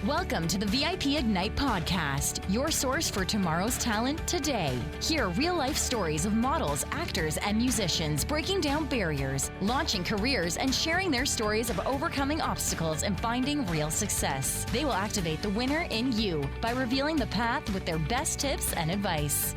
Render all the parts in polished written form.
Welcome to the VIP Ignite podcast, your source for tomorrow's talent today. Hear real-life stories of models, actors, and musicians breaking down barriers, launching careers, and sharing their stories of overcoming obstacles and finding real success. They will activate the winner in you by revealing the path with their best tips and advice.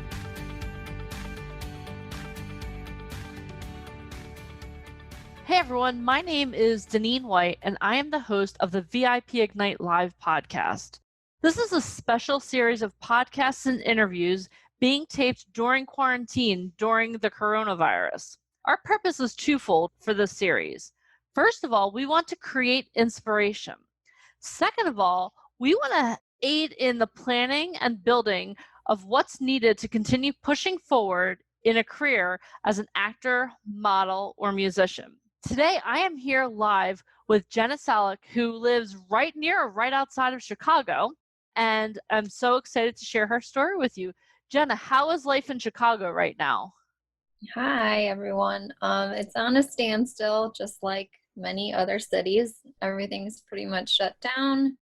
Hey everyone, my name is Deneen White, and I am the host of the VIP Ignite Live podcast. This is a special series of podcasts and interviews being taped during quarantine during the coronavirus. Our purpose is twofold for this series. First of all, we want to create inspiration. Second of all, we want to aid in the planning and building of what's needed to continue pushing forward in a career as an actor, model, or musician. Today, I am here live with Jenna Solich, who lives right outside of Chicago, and I'm so excited to share her story with you. Jenna, how is life in Chicago right now? Hi, everyone. It's on a standstill, just like many other cities. Everything's pretty much shut down.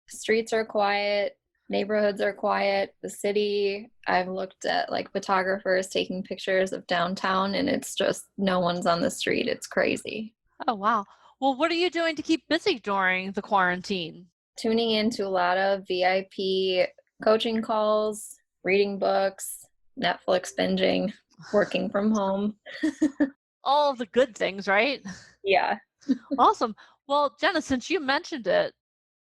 Streets are quiet. Neighborhoods are quiet. The city, I've looked at like photographers taking pictures of downtown, and it's just no one's on the street. It's crazy. Oh, wow. Well, what are you doing to keep busy during the quarantine? Tuning into a lot of VIP coaching calls, reading books, Netflix binging, working from home. All of the good things, right? Yeah. Awesome. Well, Jenna, since you mentioned it,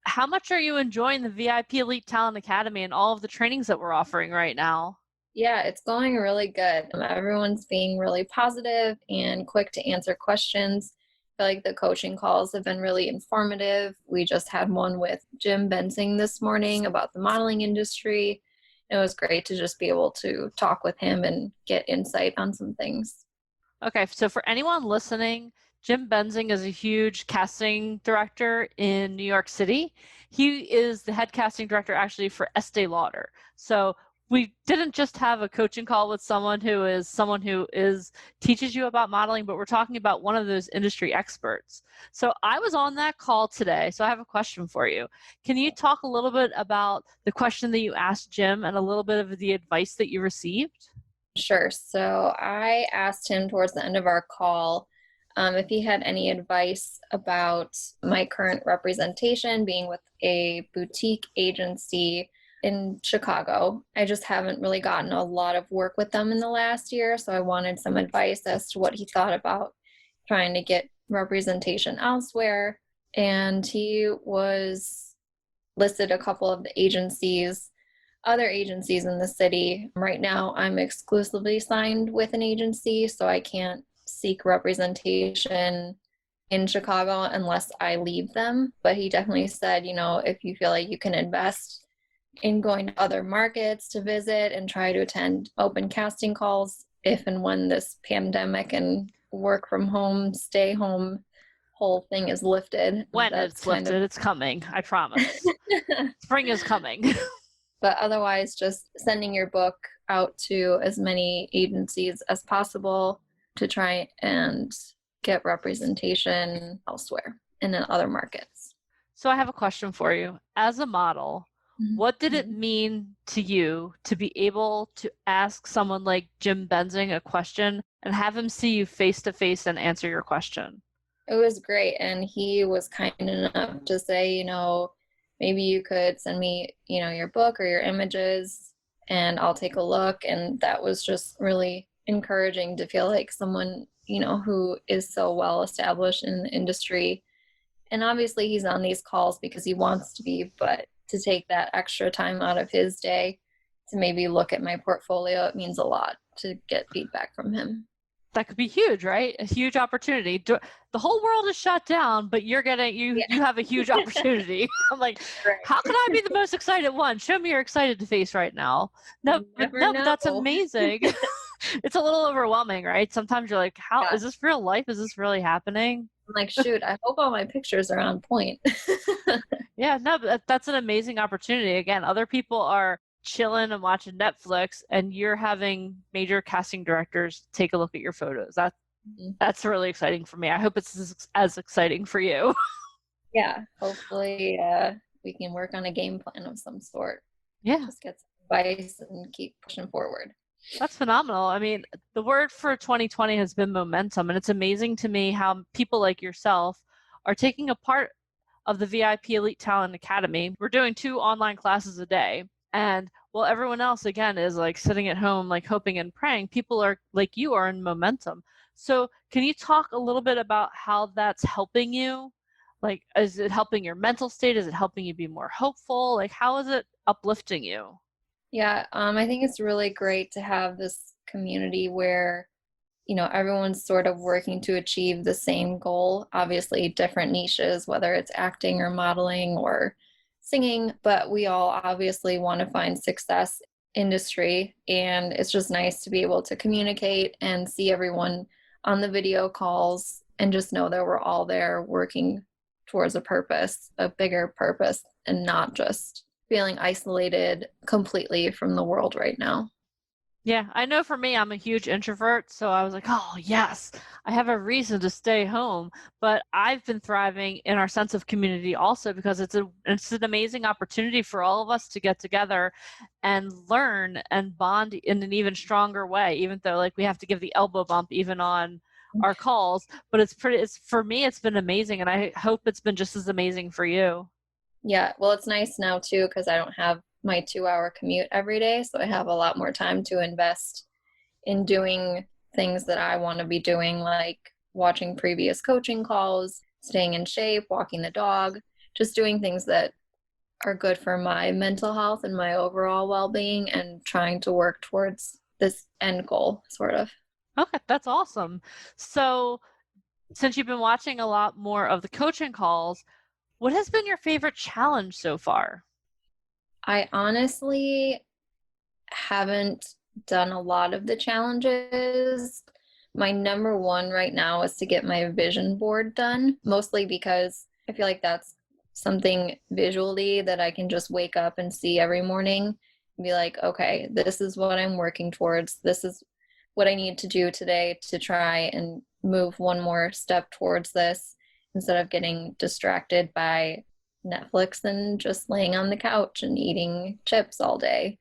how much are you enjoying the VIP Elite Talent Academy and all of the trainings that we're offering right now? Yeah, it's going really good. Everyone's being really positive and quick to answer questions. I feel like the coaching calls have been really informative. We just had one with Jim Benzing this morning about the modeling industry. It was great to just be able to talk with him and get insight on some things. Okay, so for anyone listening, Jim Benzing is a huge casting director in New York City. He is the head casting director actually for Estee Lauder. So we didn't just have a coaching call with someone who teaches you about modeling, but we're talking about one of those industry experts. So I was on that call today, so I have a question for you. Can you talk a little bit about the question that you asked Jim and a little bit of the advice that you received? Sure. So I asked him towards the end of our call if he had any advice about my current representation being with a boutique agency in Chicago. I just haven't really gotten a lot of work with them in the last year, so I wanted some advice as to what he thought about trying to get representation elsewhere. And he was listed a couple of the other agencies in the city. Right now, I'm exclusively signed with an agency, so I can't seek representation in Chicago unless I leave them. But he definitely said, if you feel like you can invest in going to other markets to visit and try to attend open casting calls if and when this pandemic and work from home, stay home whole thing is lifted. When it's lifted, it's coming. I promise. Spring is coming. But otherwise, just sending your book out to as many agencies as possible to try and get representation elsewhere and in other markets. So I have a question for you. As a model, what did it mean to you to be able to ask someone like Jim Benzing a question and have him see you face to face and answer your question? It was great. And he was kind enough to say, maybe you could send me, your book or your images and I'll take a look. And that was just really encouraging to feel like someone, who is so well established in the industry. And obviously he's on these calls because he wants to be, but to take that extra time out of his day to maybe look at my portfolio, it means a lot to get feedback from him. That could be huge, right? A huge opportunity. The whole world is shut down, but you have a huge opportunity. I'm like, right. How can I be the most excited one? Show me your excited face right now. No, but that's amazing. It's a little overwhelming, right? Sometimes you're like, is this real life? Is this really happening? I'm like, shoot, I hope all my pictures are on point. Yeah, no, that's an amazing opportunity. Again, other people are chilling and watching Netflix, and you're having major casting directors take a look at your photos. That's really exciting for me. I hope it's as exciting for you. Yeah, hopefully we can work on a game plan of some sort. Yeah. Just get some advice and keep pushing forward. That's phenomenal. I mean, the word for 2020 has been momentum, and it's amazing to me how people like yourself are taking a part of the VIP Elite Talent Academy. We're doing 2 online classes a day. And while everyone else, again, is like sitting at home, like hoping and praying, people are like you are in momentum. So can you talk a little bit about how that's helping you? Like, is it helping your mental state? Is it helping you be more hopeful? Like, how is it uplifting you? Yeah, I think it's really great to have this community where, everyone's sort of working to achieve the same goal. Obviously, different niches, whether it's acting or modeling or singing, but we all obviously want to find success industry. And it's just nice to be able to communicate and see everyone on the video calls and just know that we're all there working towards a purpose, a bigger purpose, and not just feeling isolated completely from the world right now. Yeah, I know for me, I'm a huge introvert, so I was like, oh, yes, I have a reason to stay home. But I've been thriving in our sense of community also because it's an amazing opportunity for all of us to get together and learn and bond in an even stronger way, even though like we have to give the elbow bump even on our calls. But it's for me, it's been amazing, and I hope it's been just as amazing for you. Yeah, well, it's nice now too because I don't have my 2-hour commute every day, so I have a lot more time to invest in doing things that I want to be doing, like watching previous coaching calls, staying in shape, walking the dog, just doing things that are good for my mental health and my overall well-being, and trying to work towards this end goal, sort of. Okay, that's awesome. So, since you've been watching a lot more of the coaching calls, what has been your favorite challenge so far? I honestly haven't done a lot of the challenges. My number one right now is to get my vision board done, mostly because I feel like that's something visually that I can just wake up and see every morning and be like, okay, this is what I'm working towards. This is what I need to do today to try and move one more step towards this instead of getting distracted by Netflix and just laying on the couch and eating chips all day.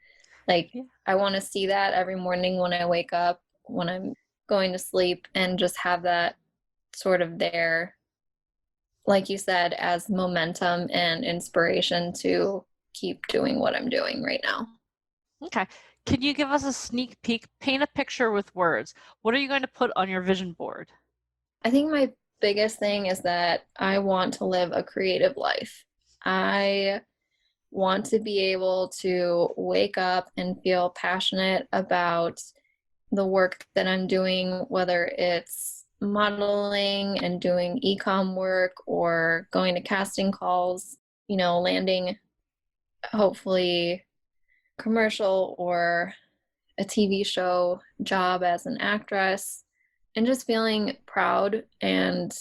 Like, Yeah. I want to see that every morning when I wake up, when I'm going to sleep, and just have that sort of there, like you said, as momentum and inspiration to keep doing what I'm doing right now. Okay. Can you give us a sneak peek? Paint a picture with words. What are you going to put on your vision board? I think my biggest thing is that I want to live a creative life. I want to be able to wake up and feel passionate about the work that I'm doing, whether it's modeling and doing e-com work or going to casting calls, landing hopefully commercial or a TV show job as an actress, and just feeling proud and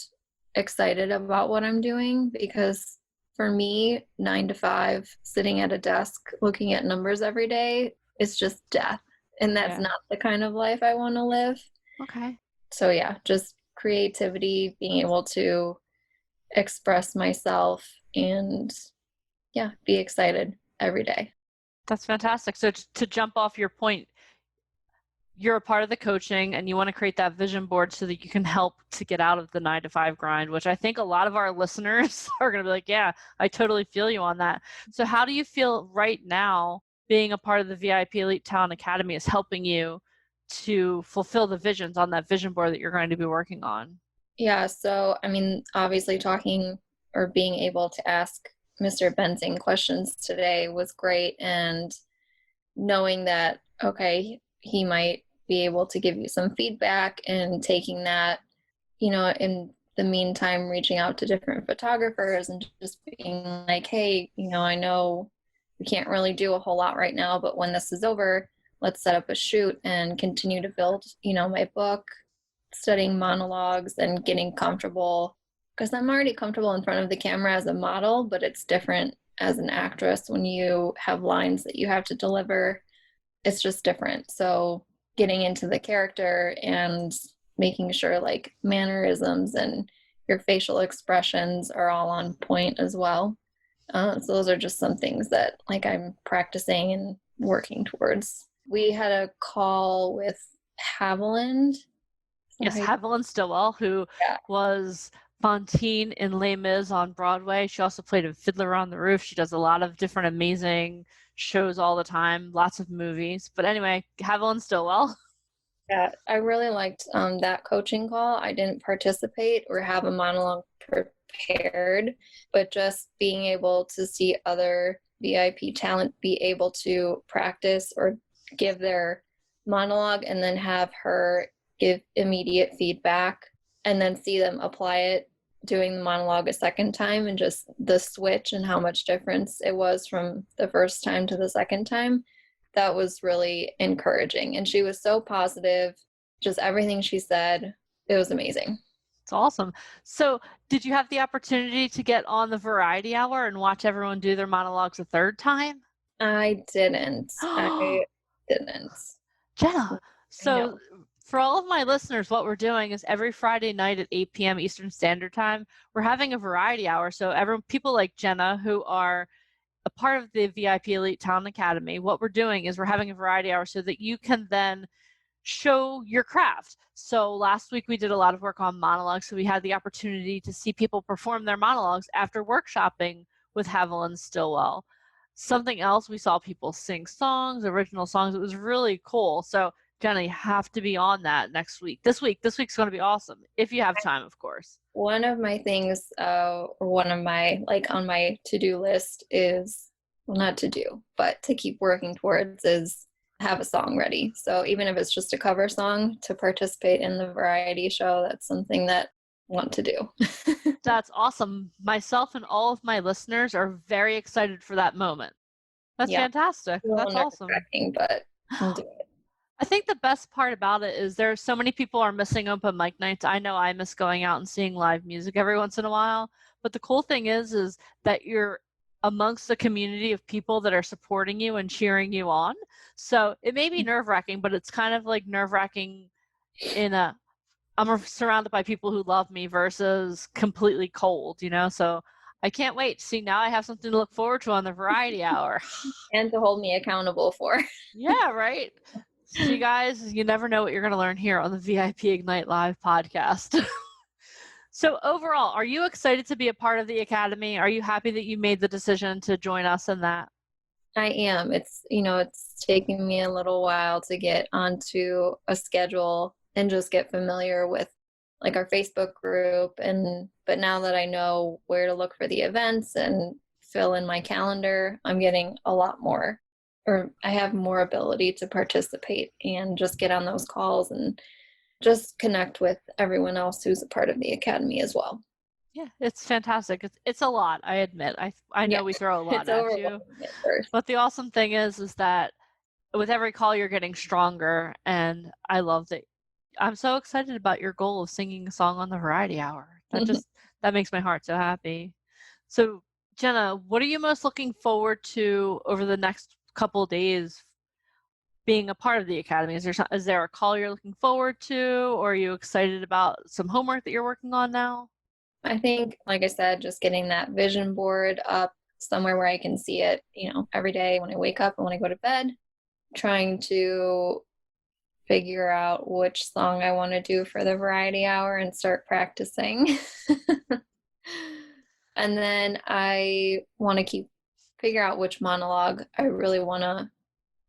excited about what I'm doing, because for me, 9 to 5, sitting at a desk looking at numbers every day is just death. And that's not the kind of life I want to live. Okay. So, yeah, just creativity, being able to express myself and, yeah, be excited every day. That's fantastic. So, to jump off your point, you're a part of the coaching and you want to create that vision board so that you can help to get out of the 9 to 5 grind, which I think a lot of our listeners are going to be like, yeah, I totally feel you on that. So how do you feel right now being a part of the VIP Elite Talent Academy is helping you to fulfill the visions on that vision board that you're going to be working on? Yeah, so I mean, obviously talking or being able to ask Mr. Benzing questions today was great, and knowing that, okay, he might be able to give you some feedback, and taking that, in the meantime, reaching out to different photographers and just being like, hey, I know we can't really do a whole lot right now, but when this is over, let's set up a shoot and continue to build, my book, studying monologues and getting comfortable, because I'm already comfortable in front of the camera as a model, but it's different as an actress when you have lines that you have to deliver. It's just different. So getting into the character and making sure like mannerisms and your facial expressions are all on point as well. So those are just some things that like I'm practicing and working towards. We had a call with Haviland. Yes, Haviland Stillwell, who was Fantine in Les Mis on Broadway. She also played in Fiddler on the Roof. She does a lot of different amazing shows all the time, lots of movies. But anyway, Haviland Stillwell. Yeah, I really liked that coaching call. I didn't participate or have a monologue prepared, but just being able to see other VIP talent be able to practice or give their monologue and then have her give immediate feedback and then see them apply it doing the monologue a second time, and just the switch and how much difference it was from the first time to the second time. That was really encouraging. And she was so positive, just everything she said. It was amazing. It's awesome. So did you have the opportunity to get on the Variety Hour and watch everyone do their monologues a third time? I didn't. I didn't. Jenna, so for all of my listeners, what we're doing is every Friday night at 8 p.m. Eastern Standard Time, we're having a Variety Hour. So people like Jenna, who are a part of the VIP Elite Talent Academy, what we're doing is we're having a Variety Hour so that you can then show your craft. So last week we did a lot of work on monologues. So we had the opportunity to see people perform their monologues after workshopping with Haviland Stillwell. Something else, we saw people sing songs, original songs. It was really cool. So Jenna, you have to be on that next week. This week's going to be awesome if you have time, of course. One of my things, or one of my, like on my to-do list is, well, not to do, but to keep working towards is have a song ready. So even if it's just a cover song to participate in the variety show, that's something that I want to do. That's awesome. Myself and all of my listeners are very excited for that moment. That's fantastic. That's awesome. But I'll do it. I think the best part about it is there's so many people are missing open mic nights. I know I miss going out and seeing live music every once in a while. But the cool thing is that you're amongst a community of people that are supporting you and cheering you on. So it may be nerve-wracking, but it's kind of like nerve-wracking I'm surrounded by people who love me versus completely cold, So I can't wait. See, now I have something to look forward to on the Variety Hour. And to hold me accountable for. Yeah, right. So you guys, you never know what you're going to learn here on the VIP Ignite Live podcast. So overall, are you excited to be a part of the Academy? Are you happy that you made the decision to join us in that? I am. It's taking me a little while to get onto a schedule and just get familiar with like our Facebook group. But now that I know where to look for the events and fill in my calendar, I'm getting a lot more, or I have more ability to participate and just get on those calls and just connect with everyone else who's a part of the Academy as well. Yeah, it's fantastic. It's a lot, I admit. I know we throw a lot at you. But the awesome thing is that with every call you're getting stronger, and I love that. I'm so excited about your goal of singing a song on the Variety Hour. That makes my heart so happy. So Jenna, what are you most looking forward to over the next couple of days being a part of the Academy? Is there a call you're looking forward to, or are you excited about some homework that you're working on now? I think, like I said, just getting that vision board up somewhere where I can see it, every day when I wake up and when I go to bed, trying to figure out which song I want to do for the Variety Hour and start practicing. And then I want to figure out which monologue I really want to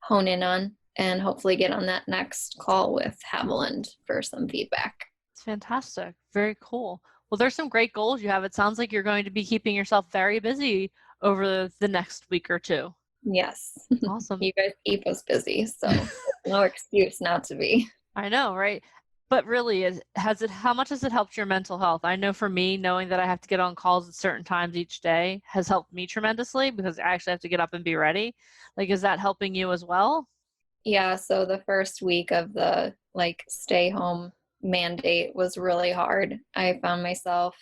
hone in on and hopefully get on that next call with Haviland for some feedback. It's fantastic. Very cool. Well, there's some great goals you have. It sounds like you're going to be keeping yourself very busy over the next week or two. Yes. Awesome. You guys keep us busy, so no excuse not to be. I know, right? But really, how much has it helped your mental health? I know for me, knowing that I have to get on calls at certain times each day has helped me tremendously because I actually have to get up and be ready. Like, is that helping you as well? Yeah, so the first week of the stay home mandate was really hard. I found myself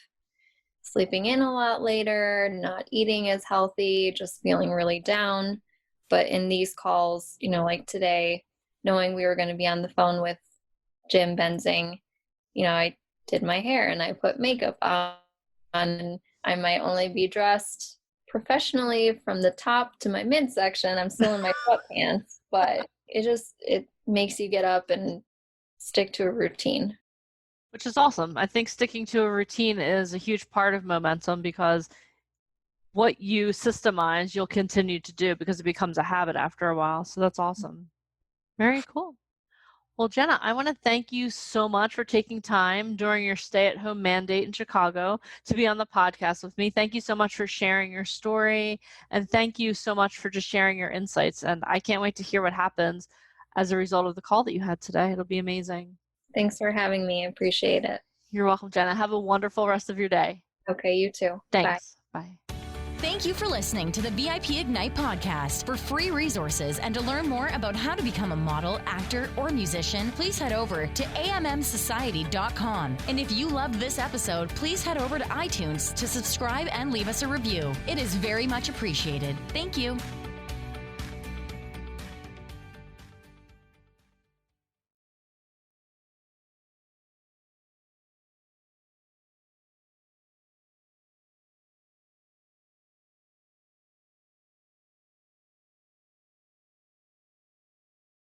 sleeping in a lot later, not eating as healthy, just feeling really down. But in these calls, like today, knowing we were going to be on the phone with Jim Benzing, I did my hair and I put makeup on, and I might only be dressed professionally from the top to my midsection. I'm still in my sweatpants, but it makes you get up and stick to a routine. Which is awesome. I think sticking to a routine is a huge part of momentum, because what you systemize, you'll continue to do because it becomes a habit after a while. So that's awesome. Very cool. Well, Jenna, I want to thank you so much for taking time during your stay-at-home mandate in Chicago to be on the podcast with me. Thank you so much for sharing your story, and thank you so much for just sharing your insights. And I can't wait to hear what happens as a result of the call that you had today. It'll be amazing. Thanks for having me. I appreciate it. You're welcome, Jenna. Have a wonderful rest of your day. Okay, you too. Thanks. Bye. Thank you for listening to the VIP Ignite podcast. For free resources and to learn more about how to become a model, actor, or musician, please head over to ammsociety.com. And if you loved this episode, please head over to iTunes to subscribe and leave us a review. It is very much appreciated. Thank you.